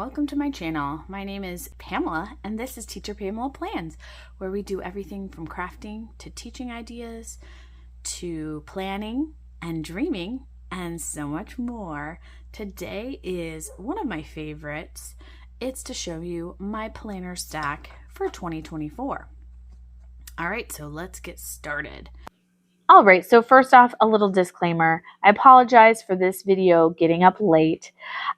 welcome to my channel. My name is Pamela and this is Teacher Pamela Plans, where we do everything from crafting to teaching ideas to planning and dreaming and so much more. Today is one of my favorites. It's to show you my planner stack for 2024. All right, so let's get started. All right, so first off, a little disclaimer. I apologize for this video getting up late.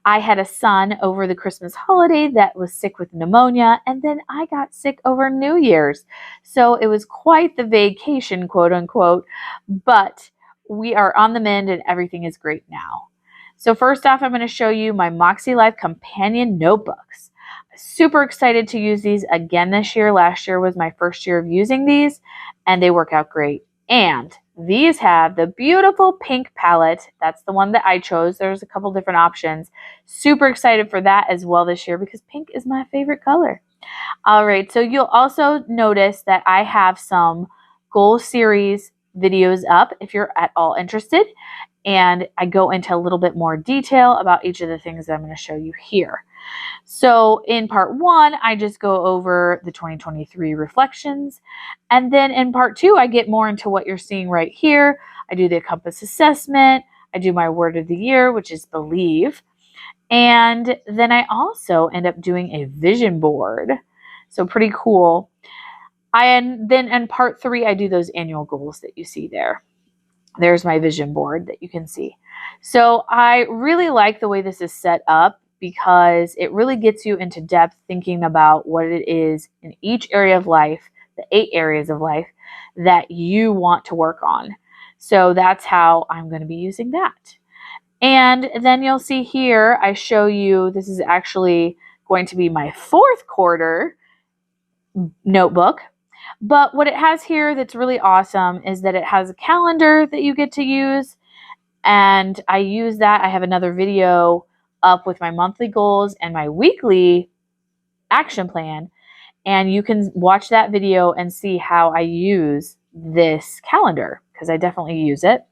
I had a son over the Christmas holiday that was sick with pneumonia, and then I got sick over New Year's. So it was quite the vacation, quote unquote, but we are on the mend and everything is great now. So first off, I'm going to show you my Moxy Life Companion Notebooks. Super excited to use these again this year. Last year was my first year of using these, and they work out great. And these have the beautiful pink palette. That's the one that I chose. There's a couple different options. Super excited for that as well this year because pink is my favorite color. All right, so you'll also notice that I have some goal series videos up if you're at all interested. And I go into a little bit more detail about each of the things that I'm going to show you here. So in part one, I just go over the 2023 reflections. And then in part two, I get more into what you're seeing right here. I do the compass assessment. I do my word of the year, which is believe. And then I also end up doing a vision board. So pretty cool. And then in part three, I do those annual goals that you see there. There's my vision board that you can see. So I really like the way this is set up, because it really gets you into depth thinking about what it is in each area of life, the 8 areas of life that you want to work on. So that's how I'm going to be using that. And then you'll see here, I show you, this is actually going to be my 4th quarter notebook. But what it has here that's really awesome is that it has a calendar that you get to use. And I use that. I have another video up with my monthly goals and my weekly action plan, and you can watch that video and see how I use this calendar, because I definitely use it.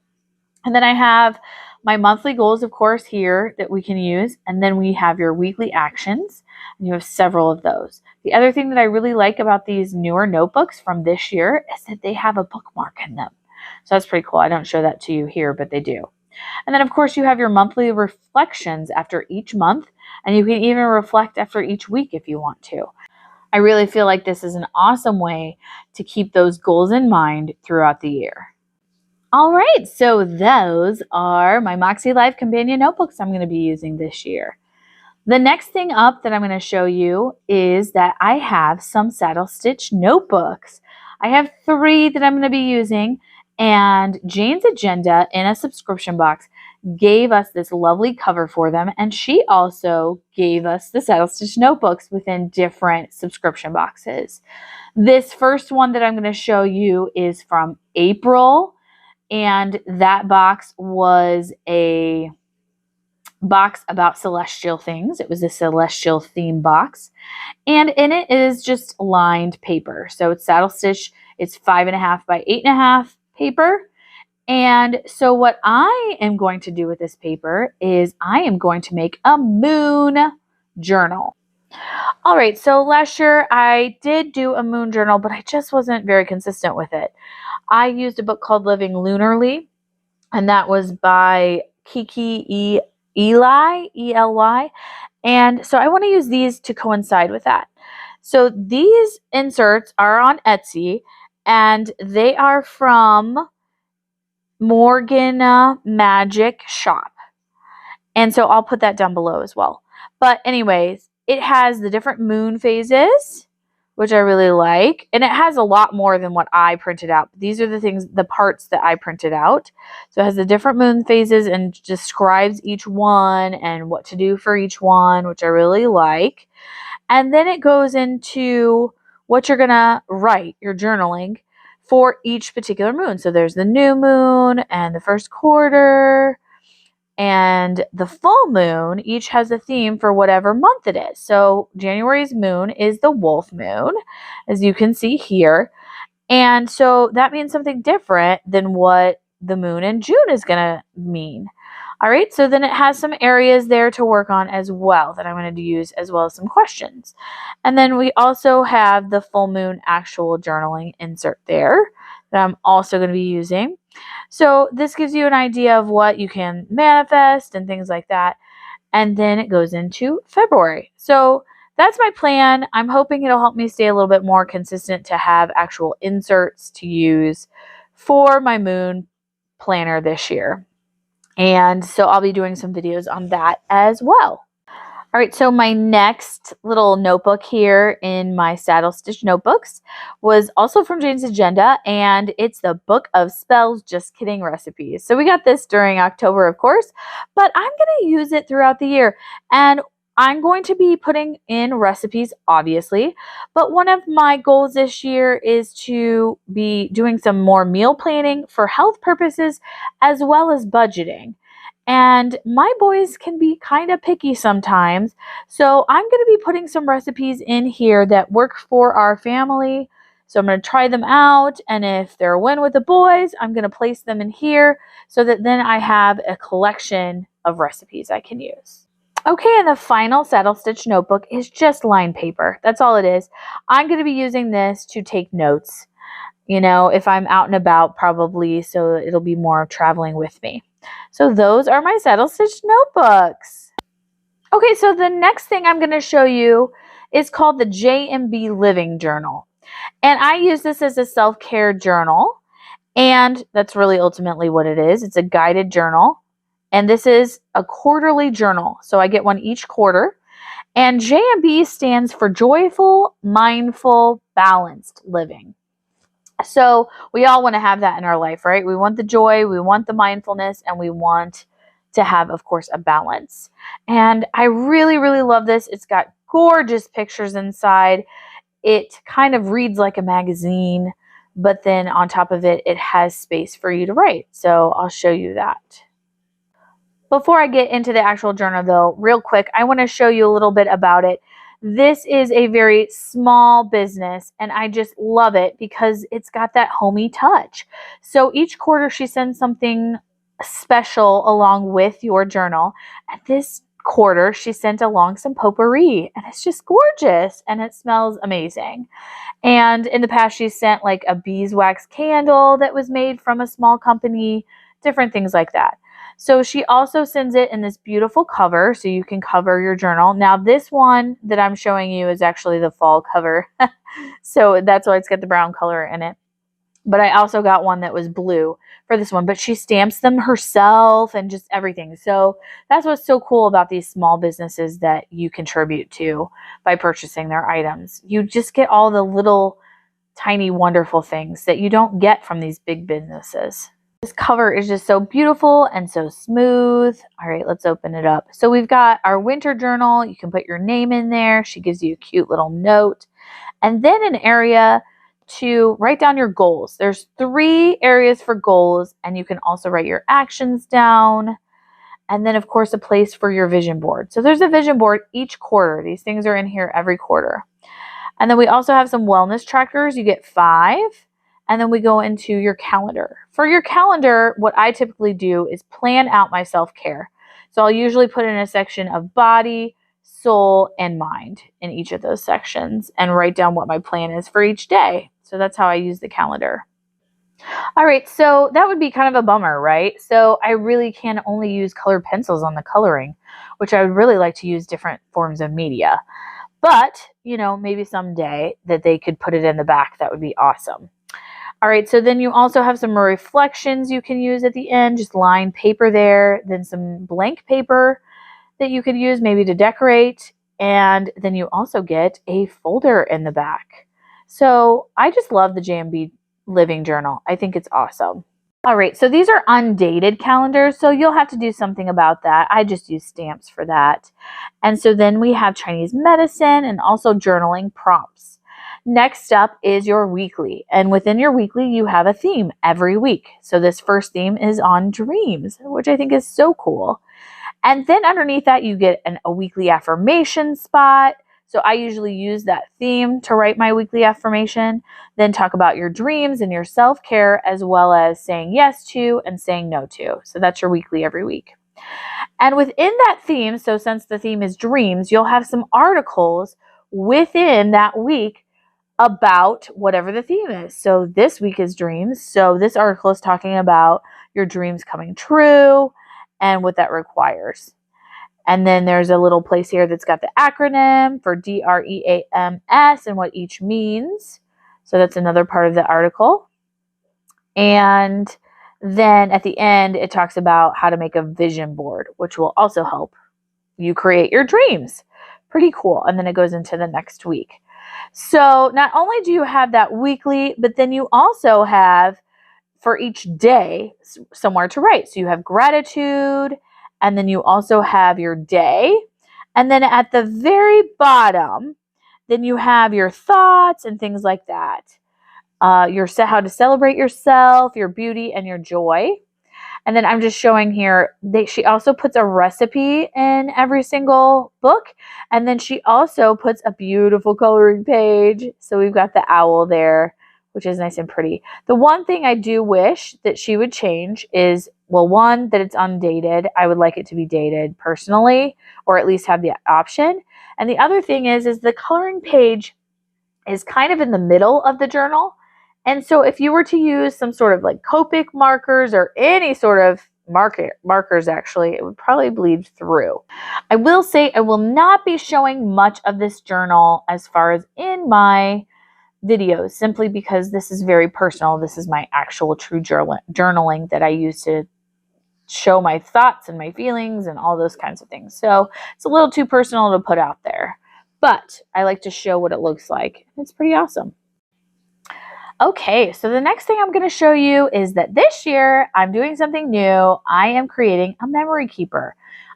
And then I have my monthly goals, of course, here that we can use, and then we have your weekly actions, and you have several of those. The other thing that I really like about these newer notebooks from this year is that they have a bookmark in them. So that's pretty cool. I don't show that to you here, but they do. And then, of course, you have your monthly reflections after each month, and you can even reflect after each week if you want to. I really feel like this is an awesome way to keep those goals in mind throughout the year. All right, so those are my Moxy Life Companion Notebooks I'm going to be using this year. The next thing up that I'm going to show you is that I have some saddle stitch notebooks. I have 3 that I'm going to be using. And Jane's Agenda in a subscription box gave us this lovely cover for them. And she also gave us the saddle stitch notebooks within different subscription boxes. This first one that I'm going to show you is from April. And that box was a box about celestial things. It was a celestial theme box. And in it is just lined paper. So it's saddle stitch. It's 5.5 by 8.5. paper. And so what I am going to do with this paper is I am going to make a moon journal. All right, so last year I did do a moon journal, but I just wasn't very consistent with it. I used a book called Living Lunarly, and that was by Kiki Ely, E-L-Y. And so I want to use these to coincide with that. So these inserts are on Etsy, and they are from MorganaMagicShop. And so I'll put that down below as well. But anyways, it has the different moon phases, which I really like. And it has a lot more than what I printed out. These are the parts that I printed out. So it has the different moon phases and describes each one and what to do for each one, which I really like. And then it goes into what you're going to write, your journaling, for each particular moon. So there's the new moon and the first quarter and the full moon. Each has a theme for whatever month it is. So January's moon is the wolf moon, as you can see here. And so that means something different than what the moon in June is going to mean. All right, so then it has some areas there to work on as well that I'm going to use, as well as some questions. And then we also have the full moon actual journaling insert there that I'm also going to be using. So this gives you an idea of what you can manifest and things like that. And then it goes into February. So that's my plan. I'm hoping it'll help me stay a little bit more consistent to have actual inserts to use for my moon planner this year. And so I'll be doing some videos on that as well. All right, so my next little notebook here in my saddle stitch notebooks was also from Jane's Agenda, and it's the Book of Spells Just Kidding recipes. So we got this during October, of course, but I'm going to use it throughout the year. And I'm going to be putting in recipes, obviously, but one of my goals this year is to be doing some more meal planning for health purposes as well as budgeting. And my boys can be kind of picky sometimes. So I'm going to be putting some recipes in here that work for our family. So I'm going to try them out. And if they're a win with the boys, I'm going to place them in here so that then I have a collection of recipes I can use. Okay, and the final saddle stitch notebook is just lined paper. That's all it is. I'm going to be using this to take notes, you know, if I'm out and about probably, so it'll be more traveling with me. So those are my saddle stitch notebooks. Okay, so the next thing I'm going to show you is called the JMB Living Journal. And I use this as a self-care journal. And that's really ultimately what it is. It's a guided journal. And this is a quarterly journal. So I get one each quarter. And JMB stands for Joyful, Mindful, Balanced Living. So we all want to have that in our life, right? We want the joy, we want the mindfulness, and we want to have, of course, a balance. And I really, really love this. It's got gorgeous pictures inside. It kind of reads like a magazine, but then on top of it, it has space for you to write. So I'll show you that. Before I get into the actual journal, though, real quick, I want to show you a little bit about it. This is a very small business, and I just love it because it's got that homey touch. So each quarter she sends something special along with your journal. And this quarter she sent along some potpourri, and it's just gorgeous, and it smells amazing. And in the past she sent like a beeswax candle that was made from a small company, different things like that. So she also sends it in this beautiful cover so you can cover your journal. Now this one that I'm showing you is actually the fall cover. So that's why it's got the brown color in it. But I also got one that was blue for this one. But she stamps them herself and just everything. So that's what's so cool about these small businesses that you contribute to by purchasing their items. You just get all the little tiny wonderful things that you don't get from these big businesses. This cover is just so beautiful and so smooth. All right, let's open it up. So we've got our winter journal. You can put your name in there. She gives you a cute little note. And then an area to write down your goals. There's 3 areas for goals, and you can also write your actions down. And then, of course, a place for your vision board. So there's a vision board each quarter. These things are in here every quarter. And then we also have some wellness trackers. You get 5. And then we go into your calendar. For your calendar, what I typically do is plan out my self-care. So I'll usually put in a section of body, soul, and mind in each of those sections and write down what my plan is for each day. So that's how I use the calendar. All right, so that would be kind of a bummer, right? So I really can only use colored pencils on the coloring, which I would really like to use different forms of media. But, you know, maybe someday that they could put it in the back, that would be awesome. All right, so then you also have some reflections you can use at the end, just lined paper there, then some blank paper that you could use maybe to decorate, and then you also get a folder in the back. So I just love the JMB Living Journal. I think it's awesome. All right, so these are undated calendars, so you'll have to do something about that. I just use stamps for that. And so then we have Chinese medicine and also journaling prompts. Next up is your weekly, and within your weekly you have a theme every week. So this first theme is on dreams, which I think is so cool. And then underneath that you get a weekly affirmation spot. So I usually use that theme to write my weekly affirmation, then talk about your dreams and your self-care, as well as saying yes to and saying no to. So that's your weekly every week. And within that theme, so since the theme is dreams, you'll have some articles within that week about whatever the theme is. So this week is dreams. So this article is talking about your dreams coming true and what that requires. And then there's a little place here that's got the acronym for DREAMS and what each means. So that's another part of the article. And then at the end, it talks about how to make a vision board, which will also help you create your dreams. Pretty cool. And then it goes into the next week. So not only do you have that weekly, but then you also have for each day somewhere to write. So you have gratitude, and then you also have your day. And then at the very bottom, then you have your thoughts and things like that. How to celebrate yourself, your beauty, and your joy. And then I'm just showing here, she also puts a recipe in every single book. And then she also puts a beautiful coloring page. So we've got the owl there, which is nice and pretty. The one thing I do wish that she would change is, well, one, that it's undated. I would like it to be dated personally, or at least have the option. And the other thing is the coloring page is kind of in the middle of the journal. And so if you were to use some sort of like Copic markers or any sort of markers, actually, it would probably bleed through. I will say I will not be showing much of this journal as far as in my videos, simply because this is very personal. This is my actual true journaling that I use to show my thoughts and my feelings and all those kinds of things. So it's a little too personal to put out there, but I like to show what it looks like. It's pretty awesome. Okay, so the next thing I'm going to show you is that this year I'm doing something new. I am creating a memory keeper.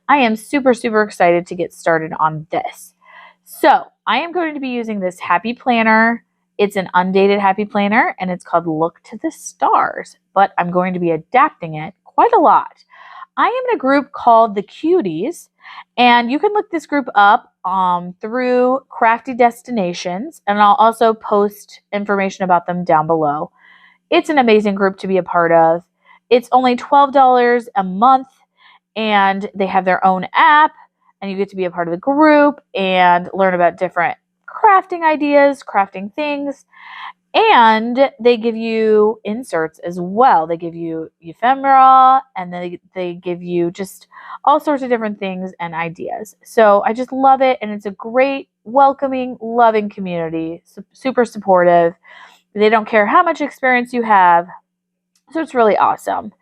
I am super, super excited to get started on this. So I am going to be using this happy planner. It's an undated happy planner, and it's called Look to the Stars, but I'm going to be adapting it quite a lot. I am in a group called the Cuties, and you can look this group up through Crafty Destinations, and I'll also post information about them down below. It's an amazing group to be a part of. It's only $12 a month, and they have their own app, and you get to be a part of the group and learn about different crafting ideas, crafting things. And they give you inserts as well. They give you ephemera, and they give you just all sorts of different things and ideas. So I just love it, and it's a great, welcoming, loving community, super supportive. They don't care how much experience you have, so it's really awesome.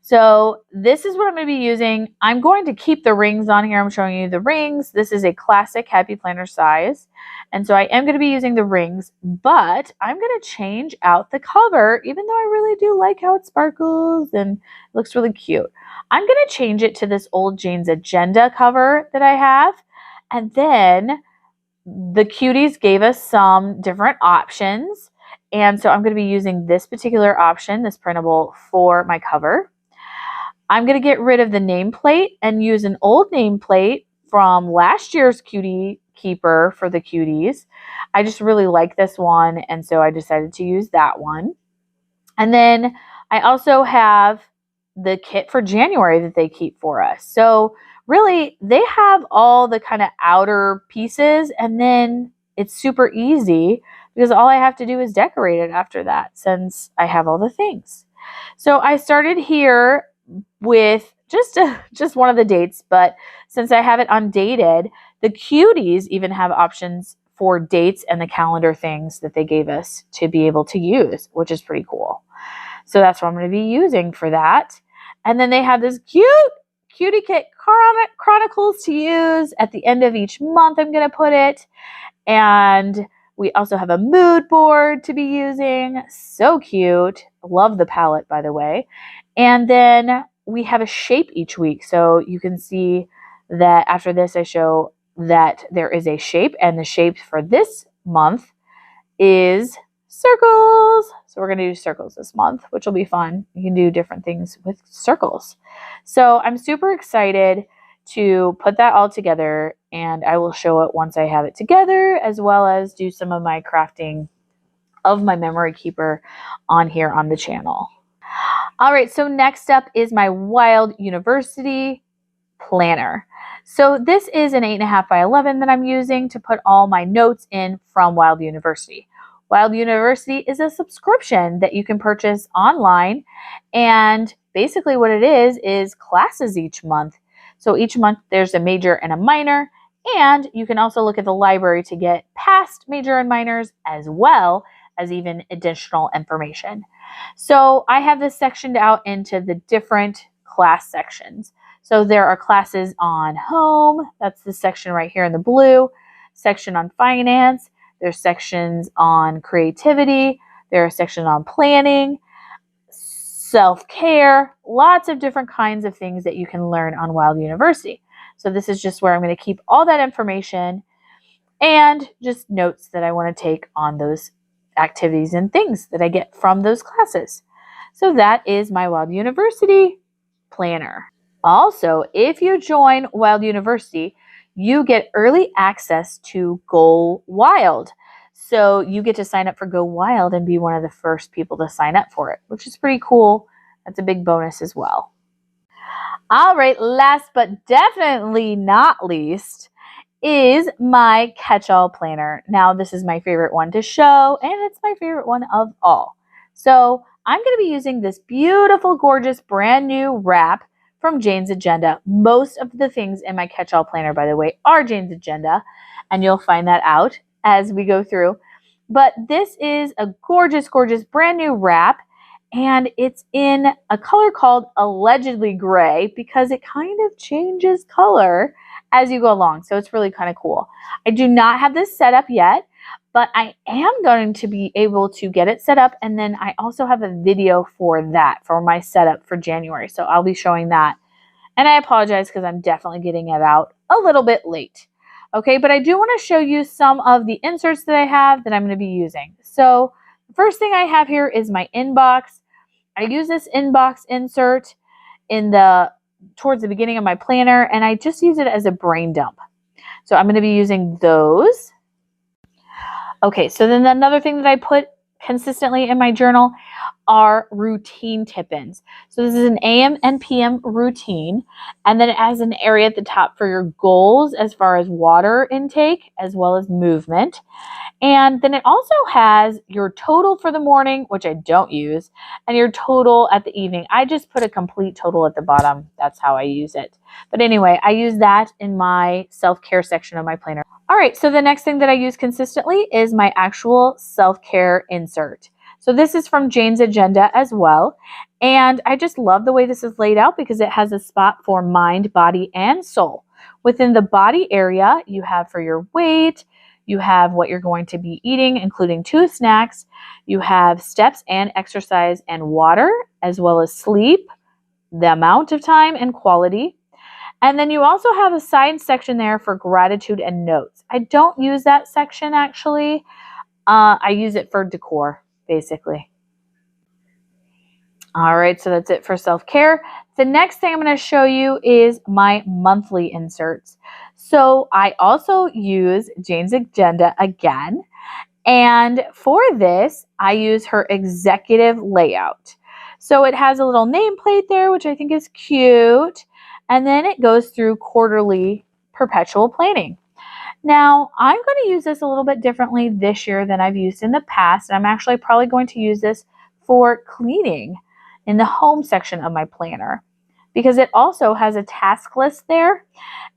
So this is what I'm going to be using. I'm going to keep the rings on here. I'm showing you the rings. This is a classic Happy Planner size. And so I am going to be using the rings, but I'm going to change out the cover, even though I really do like how it sparkles and looks really cute. I'm going to change it to this old Jane's Agenda cover that I have. And then the Cuties gave us some different options. And so I'm going to be using this particular option, this printable, for my cover. I'm going to get rid of the nameplate and use an old nameplate from last year's Cutie Keeper for the Cuties. I just really like this one, and so I decided to use that one. And then I also have the kit for January that they keep for us. So really, they have all the kind of outer pieces, and then it's super easy because all I have to do is decorate it after that, since I have all the things. So I started here with just one of the dates, but since I have it undated, the Cuties even have options for dates and the calendar things that they gave us to be able to use, which is pretty cool. So that's what I'm going to be using for that. And then they have this cute Cutie Kit Chronicles to use at the end of each month. I'm going to put it. And we also have a mood board to be using. So cute. Love the palette, by the way. And then we have a shape each week. So you can see that after this, I show that there is a shape, and the shape for this month is circles. So we're going to do circles this month, which will be fun. You can do different things with circles. So I'm super excited to put that all together, and I will show it once I have it together, as well as do some of my crafting of my memory keeper on here on the channel. All right, so next up is my Wild University planner. So this is an 8.5 by 11 that I'm using to put all my notes in from Wild University. Wild University is a subscription that you can purchase online, and basically what it is classes each month. So each month there's a major and a minor, and you can also look at the library to get past major and minors as well as even additional information. So I have this sectioned out into the different class sections. So there are classes on home, that's the section right here in the blue, section on finance, there's sections on creativity, there are sections on planning, self-care, lots of different kinds of things that you can learn on Wild University. So this is just where I'm going to keep all that information and just notes that I want to take on those activities and things that I get from those classes. So that is my Wild University planner. Also, if you join Wild University, you get early access to Go Wild. So you get to sign up for Go Wild and be one of the first people to sign up for it, which is pretty cool. That's a big bonus as well. All right, last but definitely not least is my Catchall planner. Now, this is my favorite one to show, and it's my favorite one of all. So I'm going to be using this beautiful, gorgeous, brand new wrap from Jane's Agenda. Most of the things in my Catchall planner, by the way, are Jane's Agenda, and you'll find that out as we go through. But this is a gorgeous, gorgeous, brand new wrap, and it's in a color called Allegedly Gray because it kind of changes color as you go along. So it's really kind of cool. I do not have this set up yet, but I am going to be able to get it set up. And then I also have a video for that, for my setup for January. So I'll be showing that. And I apologize because I'm definitely getting it out a little bit late. Okay, but I do want to show you some of the inserts that I have that I'm going to be using. So the first thing I have here is my inbox. I use this inbox insert towards the beginning of my planner, and I just use it as a brain dump. So I'm going to be using those. Okay, so then another thing that I put consistently in my journal are routine tip-ins. So this is an AM and PM routine, and then it has an area at the top for your goals as far as water intake as well as movement. And then it also has your total for the morning, which I don't use, and your total at the evening. I just put a complete total at the bottom. That's how I use it. But anyway, I use that in my self-care section of my planner. All right, so the next thing that I use consistently is my actual self-care insert. So this is from Jane's Agenda as well. And I just love the way this is laid out because it has a spot for mind, body, and soul. Within the body area, you have for your weight, you have what you're going to be eating, including 2 snacks. You have steps and exercise and water, as well as sleep, the amount of time and quality. And then you also have a side section there for gratitude and notes. I don't use that section actually. I use it for decor, basically. All right, so that's it for self-care. The next thing I'm going to show you is my monthly inserts. So I also use Jane's Agenda again. And for this, I use her executive layout. So it has a little nameplate there, which I think is cute. And then it goes through quarterly perpetual planning. Now, I'm going to use this a little bit differently this year than I've used in the past. And I'm actually probably going to use this for cleaning in the home section of my planner because it also has a task list there.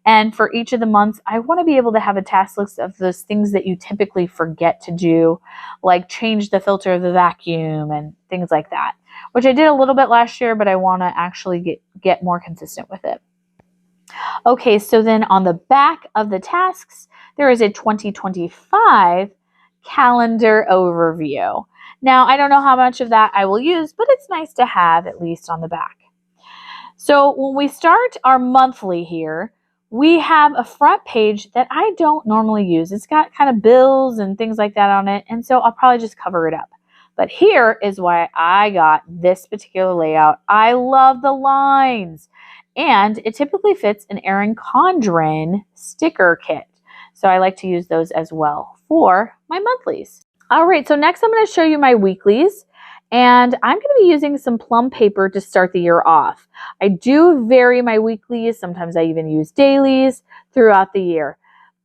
And for each of the months, I want to be able to have a task list of those things that you typically forget to do, like change the filter of the vacuum and things like that, which I did a little bit last year, but I want to actually get more consistent with it. Okay, so then on the back of the tasks, there is a 2025 calendar overview. Now, I don't know how much of that I will use, but it's nice to have at least on the back. So when we start our monthly here, we have a front page that I don't normally use. It's got kind of bills and things like that on it, and so I'll probably just cover it up. But here is why I got this particular layout. I love the lines, and it typically fits an Erin Condren sticker kit. So I like to use those as well for my monthlies. All right, so next I'm going to show you my weeklies. And I'm going to be using some plum paper to start the year off. I do vary my weeklies. Sometimes I even use dailies throughout the year.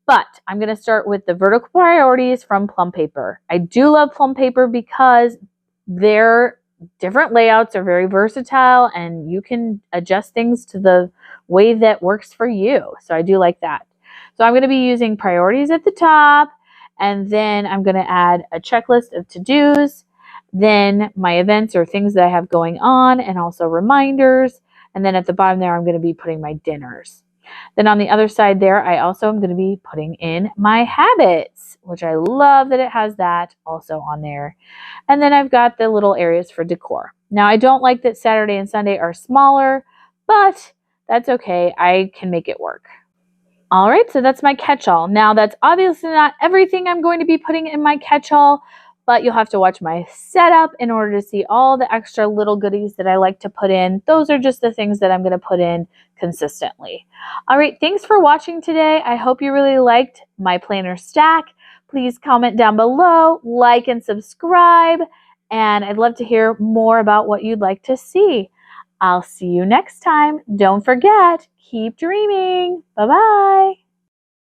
But I'm going to start with the vertical priorities from plum paper. I do love plum paper because their different layouts are very versatile and you can adjust things to the way that works for you. So I do like that. So I'm going to be using priorities at the top, and then I'm going to add a checklist of to-dos, then my events or things that I have going on, and also reminders. And then at the bottom there, I'm going to be putting my dinners. Then on the other side there, I also am going to be putting in my habits, which I love that it has that also on there. And then I've got the little areas for decor. Now, I don't like that Saturday and Sunday are smaller, but that's okay. I can make it work. All right, so that's my catch-all. Now, that's obviously not everything I'm going to be putting in my catch-all, but you'll have to watch my setup in order to see all the extra little goodies that I like to put in. Those are just the things that I'm going to put in consistently. All right, thanks for watching today. I hope you really liked my planner stack. Please comment down below, like and subscribe, and I'd love to hear more about what you'd like to see. I'll see you next time. Don't forget, keep dreaming. Bye-bye.